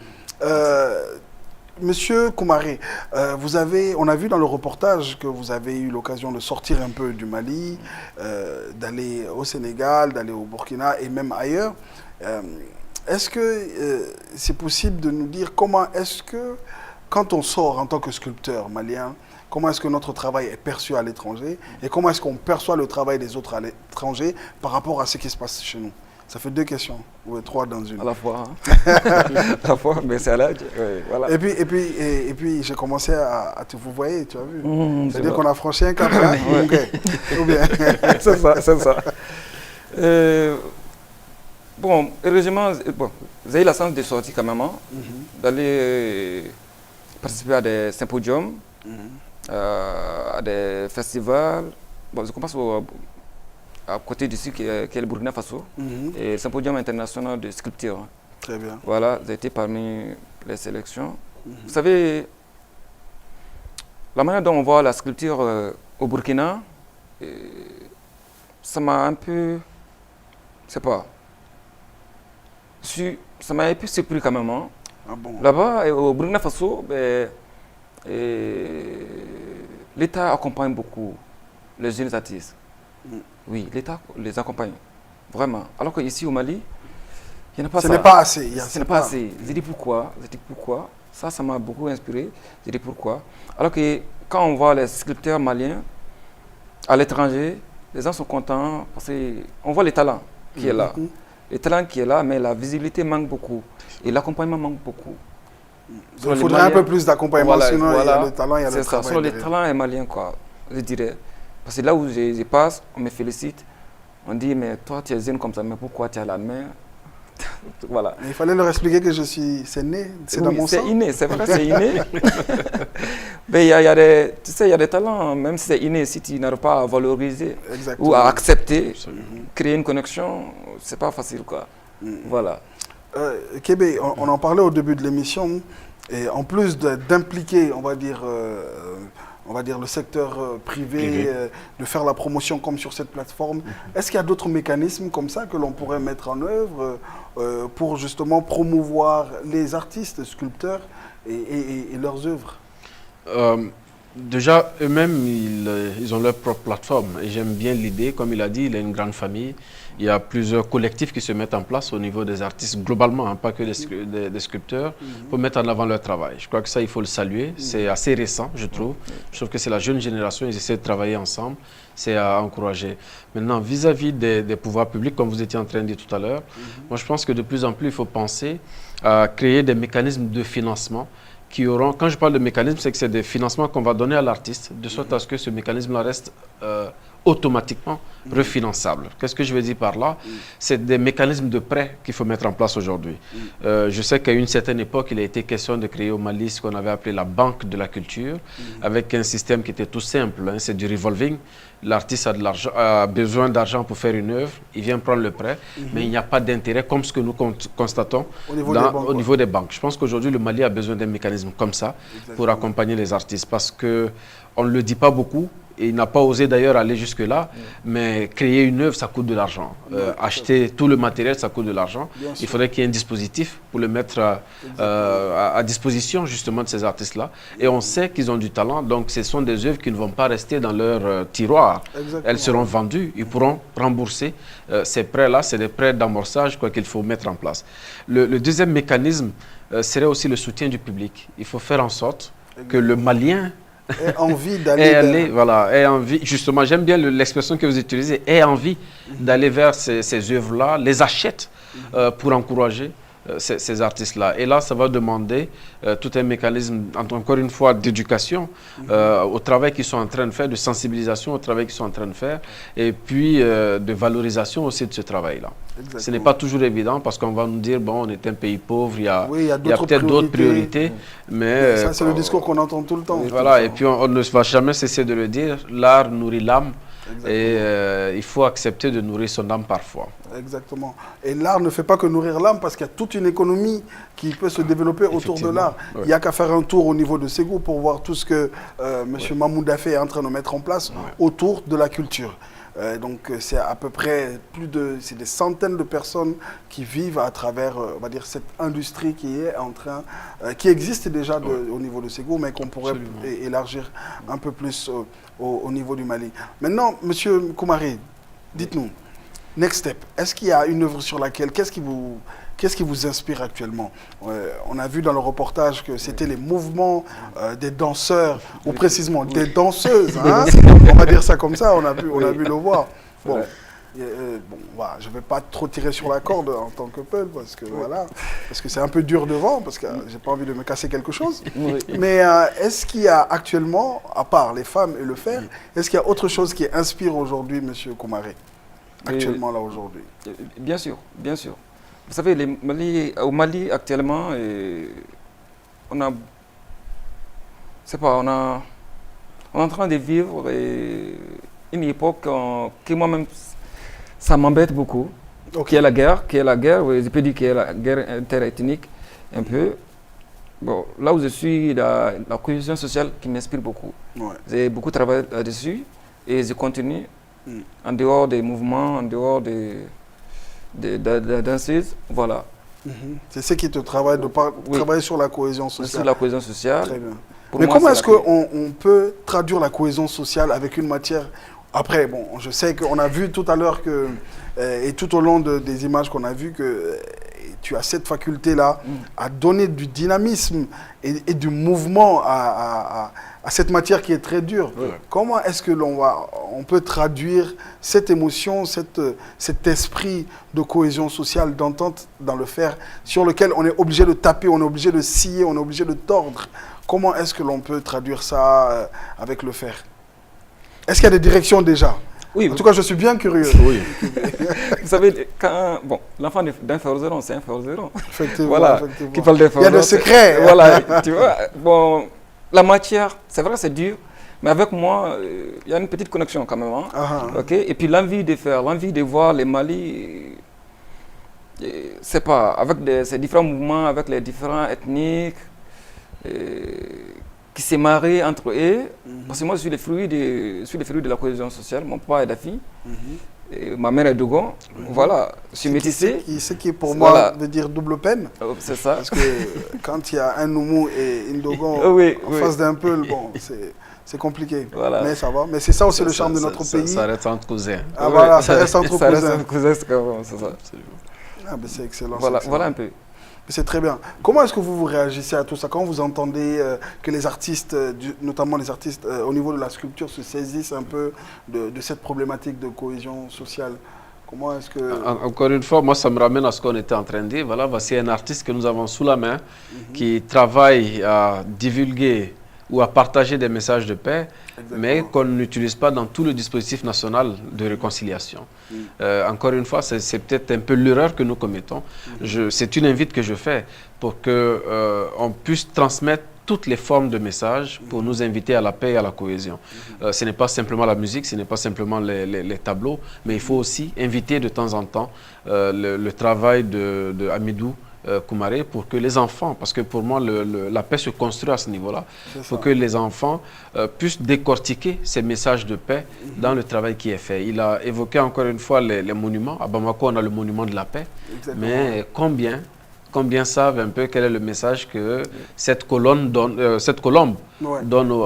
Monsieur Koumaré, on a vu dans le reportage que vous avez eu l'occasion de sortir un peu du Mali, d'aller au Sénégal, d'aller au Burkina et même ailleurs. Est-ce que c'est possible de nous dire comment est-ce que, quand on sort en tant que sculpteur malien, comment est-ce que notre travail est perçu à l'étranger et comment est-ce qu'on perçoit le travail des autres à l'étranger par rapport à ce qui se passe chez nous? Ça fait 2 questions, ou 3 dans une. À la fois, hein. À la fois, mais c'est à l'aide. Voilà. Et puis j'ai commencé à te vous voyez, tu as vu. C'est-à-dire vrai. qu'on a franchi un cap, hein? Ok. Ou bien. C'est ça, c'est ça. Bon, heureusement, vous avez la chance de sortir quand même, hein, d'aller participer à des symposiums, à des festivals. Bon, je commence à côté d'ici qui est le Burkina Faso, et le symposium international de sculpture. Hein. Très bien. Voilà, j'ai été parmi les sélections. Vous savez, la manière dont on voit la sculpture au Burkina, ça m'a un peu, je sais pas, ça m'a un peu surpris quand même. Hein. Ah bon? Là-bas, au Burkina Faso, l'État accompagne beaucoup les jeunes artistes. Oui, l'État les accompagne, vraiment. Alors qu'ici au Mali, il n'y en a pas ça. Ce n'est pas assez. Ce n'est pas assez. J'ai dit pourquoi. Ça m'a beaucoup inspiré. J'ai dit pourquoi. Alors que quand on voit les sculpteurs maliens à l'étranger, les gens sont contents parce qu'on voit le talent qui est là. Le talent qui est là, mais la visibilité manque beaucoup. Et l'accompagnement manque beaucoup. Il faudrait un peu plus d'accompagnement, sinon il y a le talent, il y a le travail. C'est ça, sur le talent est malien, quoi, je dirais. Parce que là où je passe, on me félicite. On dit, mais toi, tu es jeune comme ça, mais pourquoi tu as la main? Voilà. Mais il fallait leur expliquer que c'est né, c'est dans mon sang. C'est inné, c'est vrai, c'est inné. Mais il y a des, tu sais, il y a des talents, même si c'est inné, si tu n'arrives pas à valoriser ou à accepter, créer une connexion, c'est pas facile, quoi. Voilà. Kébé, on en parlait au début de l'émission, et en plus d'impliquer, on va dire le secteur privé, de faire la promotion comme sur cette plateforme, est-ce qu'il y a d'autres mécanismes comme ça que l'on pourrait mettre en œuvre pour justement promouvoir les artistes, sculpteurs et leurs œuvres? Déjà, eux-mêmes, ils ont leur propre plateforme. Et j'aime bien l'idée, comme il a dit, il a une grande famille. Il y a plusieurs collectifs qui se mettent en place au niveau des artistes, globalement, hein, pas que des sculpteurs, pour mettre en avant leur travail. Je crois que ça, il faut le saluer. C'est assez récent, je trouve. Je trouve que c'est la jeune génération, ils essaient de travailler ensemble. C'est à encourager. Maintenant, vis-à-vis des pouvoirs publics, comme vous étiez en train de dire tout à l'heure, moi, je pense que de plus en plus, il faut penser à créer des mécanismes de financement qui auront, quand je parle de mécanisme, c'est que c'est des financements qu'on va donner à l'artiste, de sorte à ce que ce mécanisme-là reste automatiquement refinançable. Qu'est-ce que je veux dire par là? C'est des mécanismes de prêt qu'il faut mettre en place aujourd'hui. Je sais qu'à une certaine époque, il a été question de créer au Mali ce qu'on avait appelé la banque de la culture, avec un système qui était tout simple, hein, c'est du revolving. L'artiste a besoin d'argent pour faire une œuvre, il vient prendre le prêt, mais il n'y a pas d'intérêt comme ce que nous constatons au niveau des banques. Je pense qu'aujourd'hui, le Mali a besoin d'un mécanisme comme ça pour accompagner les artistes, parce qu'on ne le dit pas beaucoup, et il n'a pas osé d'ailleurs aller jusque-là, mais créer une œuvre, ça coûte de l'argent. Acheter tout le matériel, ça coûte de l'argent. Il faudrait qu'il y ait un dispositif pour le mettre à disposition justement de ces artistes-là. Et on sait qu'ils ont du talent, donc ce sont des œuvres qui ne vont pas rester dans leur tiroir. Elles seront vendues, ils pourront rembourser ces prêts-là. C'est des prêts d'amorçage qu'il faut mettre en place. Le deuxième mécanisme serait aussi le soutien du public. Il faut faire en sorte que le Malien ait envie d'aller ait envie, justement, j'aime bien l'expression que vous utilisez, ait envie d'aller vers ces œuvres-là, les achète pour encourager ces artistes-là. Et là, ça va demander tout un mécanisme, encore une fois, d'éducation au travail qu'ils sont en train de faire, de sensibilisation au travail qu'ils sont en train de faire, et puis de valorisation aussi de ce travail-là. Ce n'est pas toujours évident parce qu'on va nous dire, bon, on est un pays pauvre, il y a peut-être d'autres priorités. Mais ça, c'est le discours qu'on entend tout le temps. Voilà, et puis on ne va jamais cesser de le dire, l'art nourrit l'âme. Et il faut accepter de nourrir son âme parfois. Exactement. Et l'art ne fait pas que nourrir l'âme parce qu'il y a toute une économie qui peut se développer autour de l'art. Il n'y a qu'à faire un tour au niveau de Ségou pour voir tout ce que M. Mahmoud Daffé est en train de mettre en place autour de la culture. Donc c'est à peu près c'est des centaines de personnes qui vivent à travers, on va dire, cette industrie qui est en train, qui existe déjà au niveau de Ségou, mais qu'on pourrait élargir un peu plus au niveau du Mali. Maintenant, Monsieur Koumaré, dites-nous, next step, est-ce qu'il y a une œuvre sur laquelle, qu'est-ce qui vous inspire actuellement? On a vu dans le reportage que c'était les mouvements des danseurs, ou précisément des danseuses, hein, on va dire ça comme ça, on a vu le voir. Bon, voilà, je ne vais pas trop tirer sur la corde en tant que Peul, parce que c'est un peu dur devant, parce que j'ai pas envie de me casser quelque chose. Mais est-ce qu'il y a actuellement, à part les femmes et le fer, est-ce qu'il y a autre chose qui inspire aujourd'hui M. Koumaré, actuellement là aujourd'hui? Bien sûr, bien sûr. Vous savez, au Mali actuellement, on est en train de vivre une époque qui moi-même, ça m'embête beaucoup, qui est la guerre, oui, je peux dire qu'il y a la guerre interethnique un peu. Bon, là où je suis, la cohésion sociale qui m'inspire beaucoup. Ouais. J'ai beaucoup travaillé là-dessus et je continue en dehors des mouvements, en dehors des danseuses, voilà. C'est ce qui te travaille, travailler sur la cohésion sociale. Sur la cohésion sociale. Très bien. Mais comment est-ce qu'on peut traduire la cohésion sociale avec une matière... Après, bon, je sais qu'on a vu tout à l'heure que, et tout au long des images qu'on a vues, que tu as cette faculté-là à donner du dynamisme et du mouvement à cette matière qui est très dure. Oui. Comment est-ce que on peut traduire cette émotion, cet esprit de cohésion sociale, d'entente dans le fer, sur lequel on est obligé de taper, on est obligé de scier, on est obligé de tordre? Comment est-ce que l'on peut traduire ça avec le fer? Est-ce qu'il y a des directions déjà? Oui. En tout cas, je suis bien curieux. Oui. Vous savez, l'enfant d'un forgeron, c'est un forgeron. Effectivement. Voilà. Effectivement. Qui parle de forgeron. Il y a des secrets. Voilà. Tu vois, bon, la matière, c'est vrai, c'est dur. Mais avec moi, il y a une petite connexion quand même. Hein. Okay? Et puis l'envie de faire, l'envie de voir les Mali, c'est pas, avec ces différents mouvements, avec les différents ethniques, qui s'est marié entre eux, parce que moi je suis le fruit de la cohésion sociale. Mon papa est Dafi, et ma mère est Dogon. Voilà, je suis métissé. Ce qui pour moi veut dire double peine. C'est ça. Parce que quand il y a un Noumou et une Dogon en face d'un Peul, bon, c'est compliqué. Voilà. Mais ça va. Mais c'est ça aussi le charme de notre pays. Ça reste entre cousins. Ah voilà, ça reste entre cousins. Ça reste entre cousins, c'est ça. Ah, ben c'est excellent. Voilà un peu. C'est très bien. Comment est-ce que vous réagissez à tout ça quand vous entendez que les artistes, notamment les artistes au niveau de la sculpture, se saisissent un peu de cette problématique de cohésion sociale? Comment est-ce que... Encore une fois, moi, ça me ramène à ce qu'on était en train de dire. Voilà, voici un artiste que nous avons sous la main qui travaille à divulguer ou à partager des messages de paix, mais qu'on n'utilise pas dans tout le dispositif national de réconciliation. Encore une fois, c'est peut-être un peu l'erreur que nous commettons. C'est une invite que je fais pour qu'on puisse transmettre toutes les formes de messages pour nous inviter à la paix et à la cohésion. Ce n'est pas simplement la musique, ce n'est pas simplement les tableaux, mais il faut aussi inviter de temps en temps le travail de Hamidou Koumaré pour que les enfants, parce que pour moi la paix se construit à ce niveau-là, pour que les enfants puissent décortiquer ces messages de paix dans le travail qui est fait. Il a évoqué encore une fois les monuments. À Bamako, on a le monument de la paix. Exactement. Mais combien savent un peu quel est le message que cette colombe donne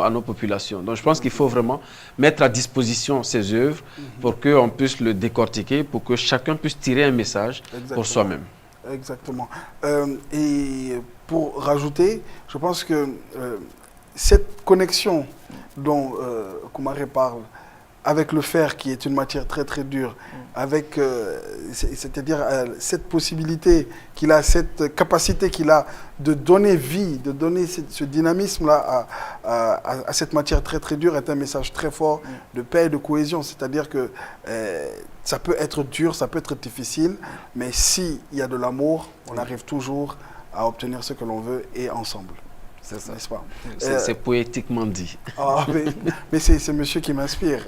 à nos populations. Donc je pense qu'il faut vraiment mettre à disposition ces œuvres pour qu'on puisse le décortiquer, pour que chacun puisse tirer un message pour soi-même. Exactement. Et pour rajouter, je pense que cette connexion dont Koumaré parle avec le fer, qui est une matière très très dure, avec c'est-à-dire cette possibilité qu'il a, cette capacité qu'il a de donner vie, de donner ce dynamisme-là à cette matière très très dure, est un message très fort de paix et de cohésion. C'est-à-dire que ça peut être dur, ça peut être difficile, mais s'il y a de l'amour, on arrive toujours à obtenir ce que l'on veut et ensemble. C'est ça. N'est-ce pas? C'est poétiquement dit. Ah, mais c'est monsieur qui m'inspire.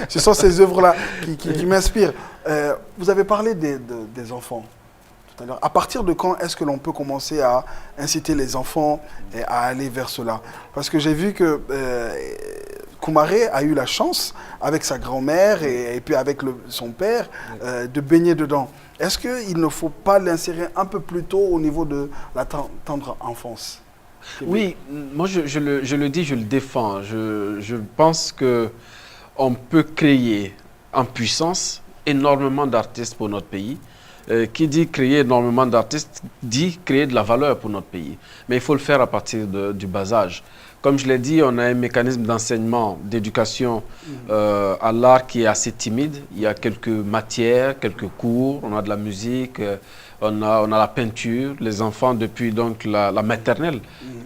Ce sont ces œuvres-là qui m'inspirent. Vous avez parlé des enfants tout à l'heure. À partir de quand est-ce que l'on peut commencer à inciter les enfants à aller vers cela? Parce que j'ai vu que Koumaré a eu la chance, avec sa grand-mère et puis avec son père, de baigner dedans. Est-ce qu'il ne faut pas l'insérer un peu plus tôt au niveau de la tendre enfance? Oui, moi je le dis, je le défends. Je pense qu'on peut créer en puissance énormément d'artistes pour notre pays. Qui dit créer énormément d'artistes, dit créer de la valeur pour notre pays. Mais il faut le faire à partir du bas âge. Comme je l'ai dit, on a un mécanisme d'enseignement, d'éducation à l'art qui est assez timide. Il y a quelques matières, quelques cours, on a de la musique, on a la peinture. Les enfants, depuis donc la maternelle,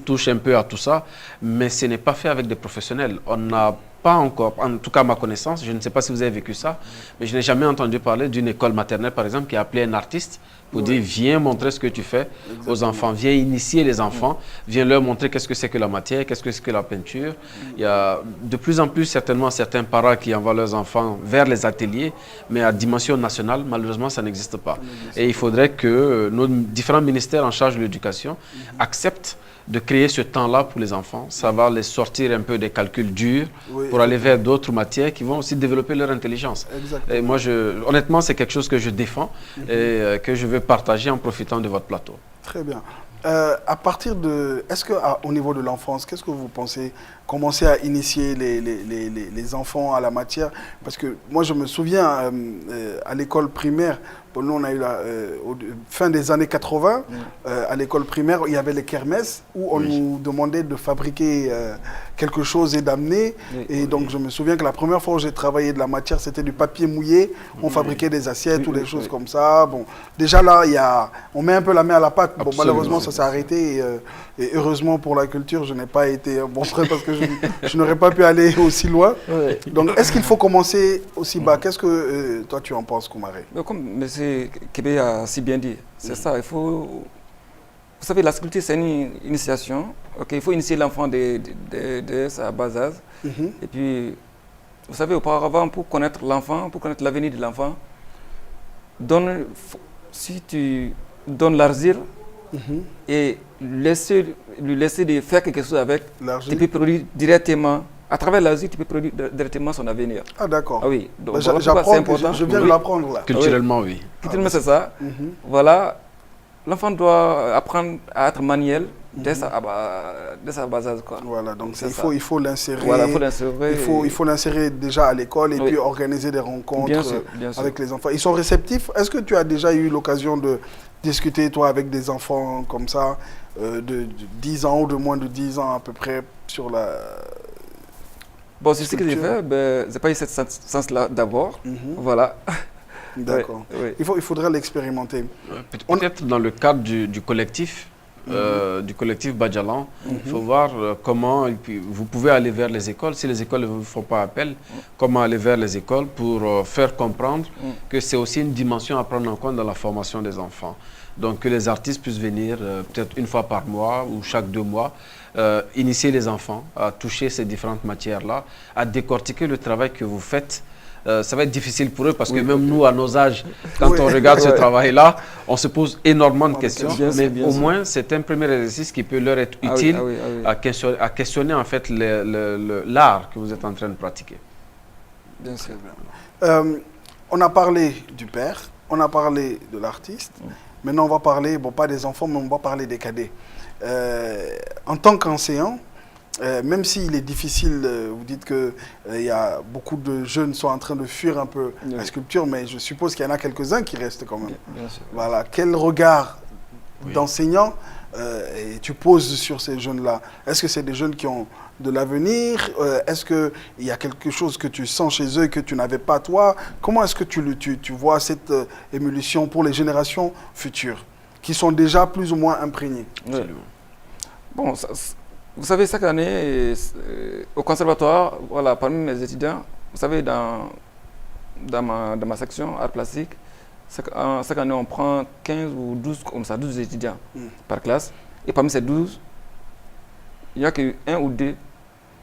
touchent un peu à tout ça. Mais ce n'est pas fait avec des professionnels. On n'a pas encore, en tout cas à ma connaissance, je ne sais pas si vous avez vécu ça, mais je n'ai jamais entendu parler d'une école maternelle, par exemple, qui a appelé un artiste pour dire « Viens montrer ce que tu fais aux enfants, viens initier les enfants, viens leur montrer qu'est-ce que c'est que la matière, qu'est-ce que c'est que la peinture. » Il y a de plus en plus, certainement, certains parents qui envoient leurs enfants vers les ateliers, mais à dimension nationale, malheureusement, ça n'existe pas. Et il faudrait que nos différents ministères en charge de l'éducation acceptent de créer ce temps-là pour les enfants. Ça va les sortir un peu des calculs durs pour aller vers d'autres matières qui vont aussi développer leur intelligence. Exactement. Et moi, honnêtement, c'est quelque chose que je défends et que je veux partager en profitant de votre plateau. Très bien. À partir de... Est-ce qu'au niveau de l'enfance, qu'est-ce que vous pensez commencer à initier les enfants à la matière? Parce que moi, je me souviens, à l'école primaire, nous, on a eu fin des années 80, à l'école primaire, il y avait les kermesses où on nous demandait de fabriquer quelque chose et d'amener. Et donc, je me souviens que la première fois où j'ai travaillé de la matière, c'était du papier mouillé. On fabriquait des assiettes ou des choses comme ça. Bon, déjà là, on met un peu la main à la pâte. Bon, malheureusement, ça s'est arrêté. Et heureusement pour la culture, je n'ai pas été bon frère parce que je n'aurais pas pu aller aussi loin. Donc, est-ce qu'il faut commencer aussi bas? Qu'est-ce que toi, tu en penses, Koumaré? Comme M. Kébé a si bien dit, c'est ça, il faut... Vous savez, la sculpture, c'est une initiation. Il faut initier l'enfant dès sa bas âge. Et puis, vous savez, auparavant, pour connaître l'enfant, pour connaître l'avenir de l'enfant, si tu donnes l'argile et lui laisser de faire quelque chose avec, tu peux produire directement. À travers l'argile, tu peux produire directement son avenir. Ah d'accord. Ah oui. Donc, j'apprends, je viens de l'apprendre là. Culturellement, oui. Culturellement, c'est ça. Voilà. L'enfant doit apprendre à être manuel dès sa base âge. Voilà, donc il faut l'insérer. Voilà, il faut l'insérer déjà à l'école et puis organiser des rencontres bien sûr. Avec les enfants. Ils sont réceptifs. Est-ce que tu as déjà eu l'occasion de discuter, toi, avec des enfants comme ça, de 10 ans ou de moins de 10 ans à peu près sur la... Bon, c'est ce que j'ai fait. J'ai pas eu ce sens-là d'abord. Voilà. D'accord. Il faudrait l'expérimenter. Peut-être dans le cadre du collectif, du collectif Badjalan, il faut voir comment vous pouvez aller vers les écoles. Si les écoles ne vous font pas appel, comment aller vers les écoles pour faire comprendre que c'est aussi une dimension à prendre en compte dans la formation des enfants. Donc que les artistes puissent venir peut-être une fois par mois ou chaque 2 mois, initier les enfants à toucher ces différentes matières-là, à décortiquer le travail que vous faites. Ça va être difficile pour eux parce que même nous, à nos âges, quand on regarde ce travail-là, on se pose énormément de questions. Mais au moins, c'est un premier exercice qui peut leur être utile à questionner en fait l'art que vous êtes en train de pratiquer. Bien sûr. On a parlé du père, on a parlé de l'artiste. Maintenant, on va parler, bon, pas des enfants, mais on va parler des cadets. En tant qu'enseignant, même s'il est difficile, vous dites qu'il y a beaucoup de jeunes qui sont en train de fuir un peu la sculpture, mais je suppose qu'il y en a quelques-uns qui restent quand même. Bien sûr. Voilà. Quel regard d'enseignant tu poses sur ces jeunes-là? Est-ce que c'est des jeunes qui ont de l'avenir? Est-ce qu'il y a quelque chose que tu sens chez eux que tu n'avais pas toi? Comment est-ce que tu vois cette émulsion pour les générations futures qui sont déjà plus ou moins imprégnées? Bon, vous savez, chaque année, au conservatoire, voilà, parmi mes étudiants, vous savez, dans ma section art plastique, chaque année, on prend 15 ou 12, comme ça, 12 étudiants par classe. Et parmi ces 12, il n'y a qu'un ou deux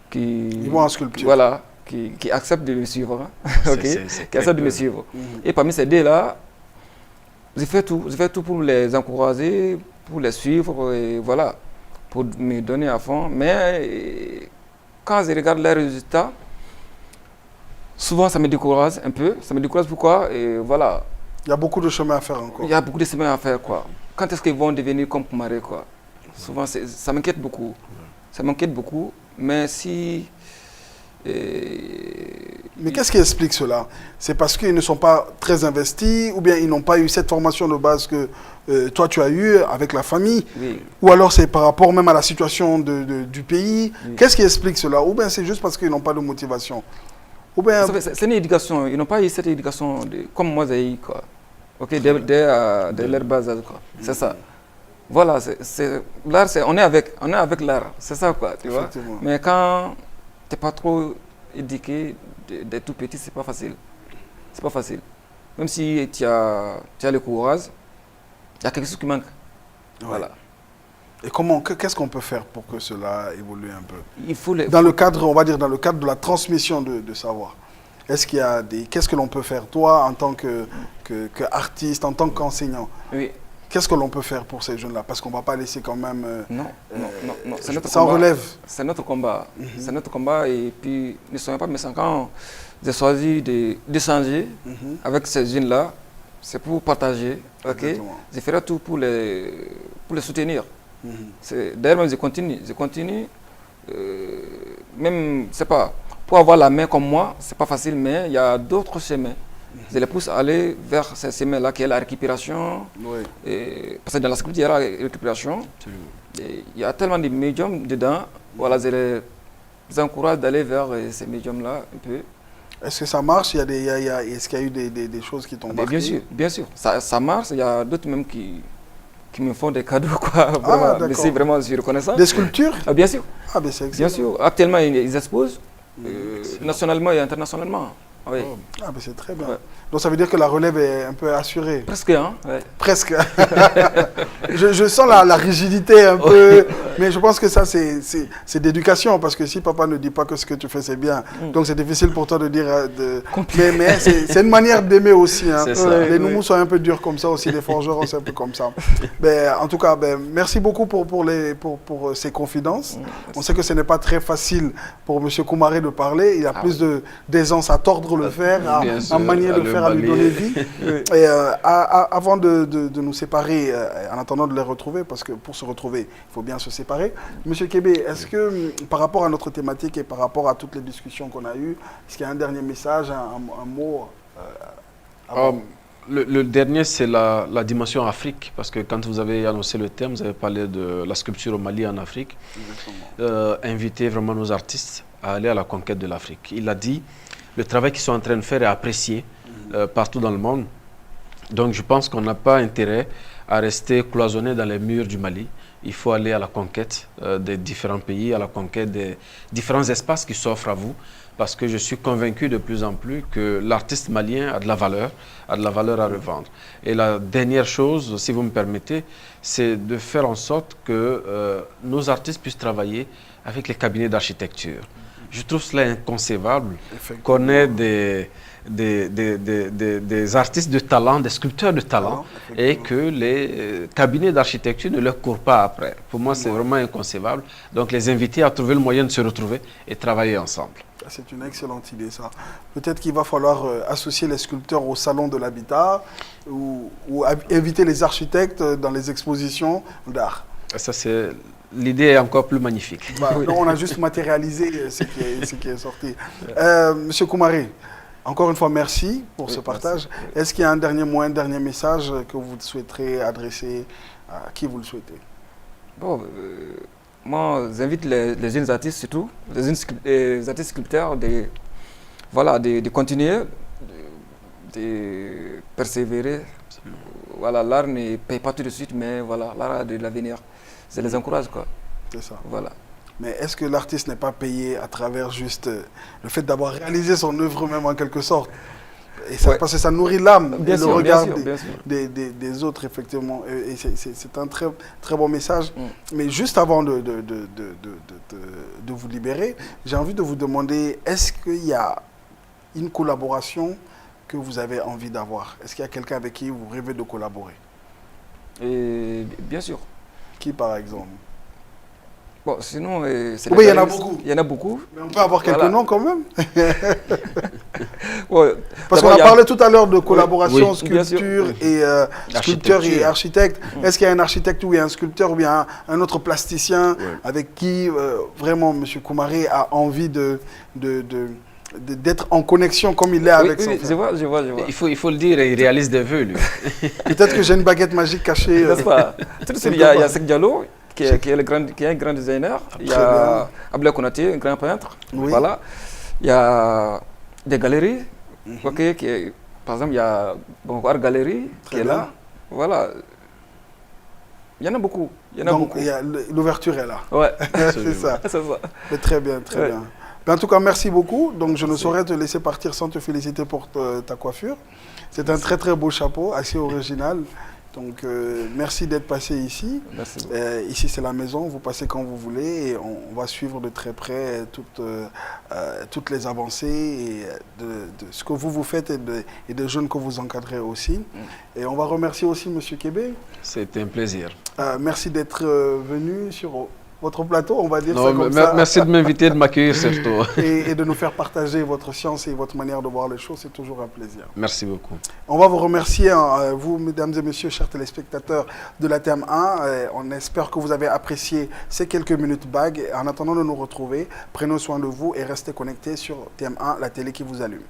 qui... Ils vont en sculpture. Voilà, qui acceptent de me suivre. Qui acceptent de me suivre. Et parmi ces deux-là, j'ai fait tout pour les encourager, pour les suivre, et voilà, pour me donner à fond. Mais quand je regarde les résultats, souvent, ça me décourage un peu. Ça me décourage pourquoi? Et voilà. Il y a beaucoup de chemin à faire encore. Il y a beaucoup de chemin à faire, quoi. Quand est-ce qu'ils vont devenir comme Koumaré, quoi? Souvent, ça m'inquiète beaucoup. Ça m'inquiète beaucoup. Mais si... Mais qu'est-ce qui explique cela? C'est parce qu'ils ne sont pas très investis ou bien ils n'ont pas eu cette formation de base que toi tu as eu avec la famille? Oui. Ou alors c'est par rapport même à la situation du pays? Oui. Qu'est-ce qui explique cela? Ou bien c'est juste parce qu'ils n'ont pas de motivation? Ou bien... C'est une éducation. Ils n'ont pas eu cette éducation comme moi j'ai eu, quoi. Ok, dès leur bas âge, quoi. C'est ça. Voilà, l'art, on est avec l'art. C'est ça, quoi, tu vois. Mais quand tu n'es pas trop éduqué dès tout petit, c'est pas facile. C'est pas facile. Même si tu as le courage, il y a quelque chose qui manque. Ouais. Voilà. Et qu'est-ce qu'on peut faire pour que cela évolue un peu? Il faut dans le cadre, on va dire, dans le cadre de la transmission de savoir. Est-ce qu'il y a qu'est-ce que l'on peut faire, toi, en tant qu'artiste, en tant qu'enseignant? Oui. Qu'est-ce que l'on peut faire pour ces jeunes-là? Parce qu'on ne va pas laisser quand même... non. C'est notre ça combat. relève. C'est notre combat. C'est notre combat. Et puis, ne soyons pas méchants. Quand j'ai choisi d'échanger avec ces jeunes-là, c'est pour partager. Okay? Je ferai tout pour les soutenir. D'ailleurs, même je continue. Même, c'est pas... Pour avoir la main comme moi, c'est pas facile, mais il y a d'autres chemins. Je les pousse à aller vers ces chemins-là, qui est la récupération. Oui. Parce que dans la sculpture, il y a la récupération. Et il y a tellement de médiums dedans. Voilà, je les encourage d'aller vers ces médiums-là un peu. Est-ce que ça marche? Est-ce qu'il y a eu des choses qui t'ont marqué? Bien sûr. Ça marche. Il y a d'autres même qui me font des cadeaux, quoi. Vraiment, merci, vraiment, je suis reconnaissant. Des sculptures? Bien sûr. Ah, ben c'est excellent. Bien sûr. Actuellement, ils exposent nationalement et internationalement. Oui. Ah, ben c'est très bien. Ouais. Donc ça veut dire que la relève est un peu assurée. Presque, hein? Ouais. Presque. je sens la rigidité un peu, mais je pense que ça c'est d'éducation, parce que si papa ne dit pas que ce que tu fais c'est bien, donc c'est difficile pour toi de dire... Mais c'est une manière d'aimer aussi. Hein. Les Noumous sont un peu durs comme ça aussi, les forgerons c'est un peu comme ça. En tout cas, merci beaucoup pour ces confidences. On sait que ce n'est pas très facile pour M. Koumaré de parler, il a plus d'aisance à tordre le fer, à manier le fer, à lui donner vie. Et avant de nous séparer, en attendant de les retrouver, parce que pour se retrouver, il faut bien se séparer. Monsieur Kébé, est-ce que par rapport à notre thématique et par rapport à toutes les discussions qu'on a eues, est-ce qu'il y a un dernier message, un mot le dernier, c'est la dimension Afrique, parce que quand vous avez annoncé le thème, vous avez parlé de la sculpture au Mali en Afrique. Inviter vraiment nos artistes à aller à la conquête de l'Afrique. Il a dit, le travail qu'ils sont en train de faire est apprécié partout dans le monde. Donc je pense qu'on n'a pas intérêt à rester cloisonné dans les murs du Mali. Il faut aller à la conquête des différents pays, à la conquête des différents espaces qui s'offrent à vous, parce que je suis convaincu de plus en plus que l'artiste malien a de la valeur à revendre. Et la dernière chose, si vous me permettez, c'est de faire en sorte que nos artistes puissent travailler avec les cabinets d'architecture. Je trouve cela inconcevable qu'on ait des artistes de talent, des sculpteurs de talent, et que les cabinets d'architecture ne leur courent pas après. Pour moi, c'est vraiment inconcevable. Donc, les inviter à trouver le moyen de se retrouver et travailler ensemble. C'est une excellente idée, ça. Peut-être qu'il va falloir associer les sculpteurs au salon de l'habitat ou inviter les architectes dans les expositions d'art. Ça, c'est... L'idée est encore plus magnifique. Non, on a juste matérialisé ce qui est sorti. Monsieur Koumaré, encore une fois, merci pour ce partage. Est-ce qu'il y a un dernier mot, un dernier message que vous souhaiterez adresser à qui vous le souhaitez? Bon, moi, j'invite les jeunes artistes, surtout, les artistes sculpteurs, de continuer, de persévérer. Voilà, l'art ne paye pas tout de suite, mais voilà, l'art a de l'avenir. Je les encourage, quoi. C'est ça. Voilà. Mais est-ce que l'artiste n'est pas payé à travers juste le fait d'avoir réalisé son œuvre même en quelque sorte? Et ça, parce que ça nourrit l'âme et le regard des autres, effectivement. Et c'est un très, très bon message. Mais juste avant de vous libérer, j'ai envie de vous demander, est-ce qu'il y a une collaboration que vous avez envie d'avoir? Est-ce qu'il y a quelqu'un avec qui vous rêvez de collaborer? Bien sûr. Qui, par exemple? Bon, sinon, oui, il y en a beaucoup. Il y en a beaucoup. Mais on peut avoir quelques noms quand même. Ouais. Parce qu'on D'abord, a il y parlé tout à l'heure de collaboration, oui, bien sûr. sculpture et sculpteur et Architecture. architecte. Est-ce qu'il y a un architecte ou il y a un sculpteur ou bien un autre plasticien avec qui vraiment M. Koumaré a envie d'être en connexion comme il est avec son oui, frère. je vois. Il faut le dire, il réalise des vœux, lui. Peut-être que j'ai une baguette magique cachée. N'est-ce pas? Tout de suite, il y a Sek Diallo, qui est un grand designer. Il y Très a Abdoulaye Konaté, un grand peintre. Oui. Voilà. Il y a des galeries. Ok, par exemple, il y a Art Gallery qui est bien. là. Voilà. Il y en a beaucoup. Donc l'ouverture est là. Ouais. C'est ça. C'est ça. Mais très bien, très bien. Mais en tout cas, merci beaucoup. Donc je ne saurais te laisser partir sans te féliciter pour ta coiffure. C'est un très très beau chapeau, assez original. Donc merci d'être passé ici. Merci. Ici c'est la maison, vous passez quand vous voulez et on va suivre de très près toutes les avancées et de ce que vous faites et des jeunes que vous encadrez aussi. Et on va remercier aussi M. Kébé. C'était un plaisir. Merci d'être venu sur votre plateau, on va dire Non, ça comme ça. merci de m'inviter, de m'accueillir surtout. Et de nous faire partager votre science et votre manière de voir les choses, c'est toujours un plaisir. Merci beaucoup. On va vous remercier, vous, mesdames et messieurs, chers téléspectateurs de la Thème 1. On espère que vous avez apprécié ces quelques minutes bagues. En attendant de nous retrouver, prenez soin de vous et restez connectés sur Thème 1, la télé qui vous allume.